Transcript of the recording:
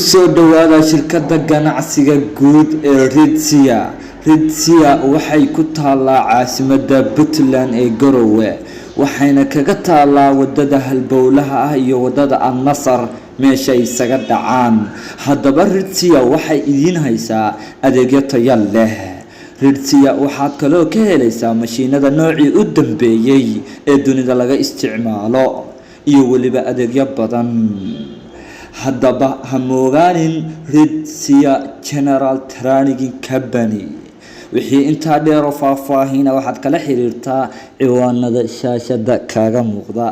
kusoo dhawaada shirkadda ganacsiga guud ee Ridsia waxay ku taalaa caasimadda Puntland ee Garowe waxayna kaga taalaa wadada halbowlaha ah iyo wadada Al-Nasr meesha ay isaga dhacaan. Haddaba Ridsia waxay idin haysaa adeegyo tayo leh. Ridsia waxaad kaloo ka helaysaa mashiinada noocii u dambeeyay ee dunida laga isticmaalo iyo waliba adeegyo badan. haddaba ha moogaanin Ridsia General Trading Company wixii intaa dheer oo faahfaahin waxaad kala xiriirtaa ciwaanada shaashada kaaga muuqda.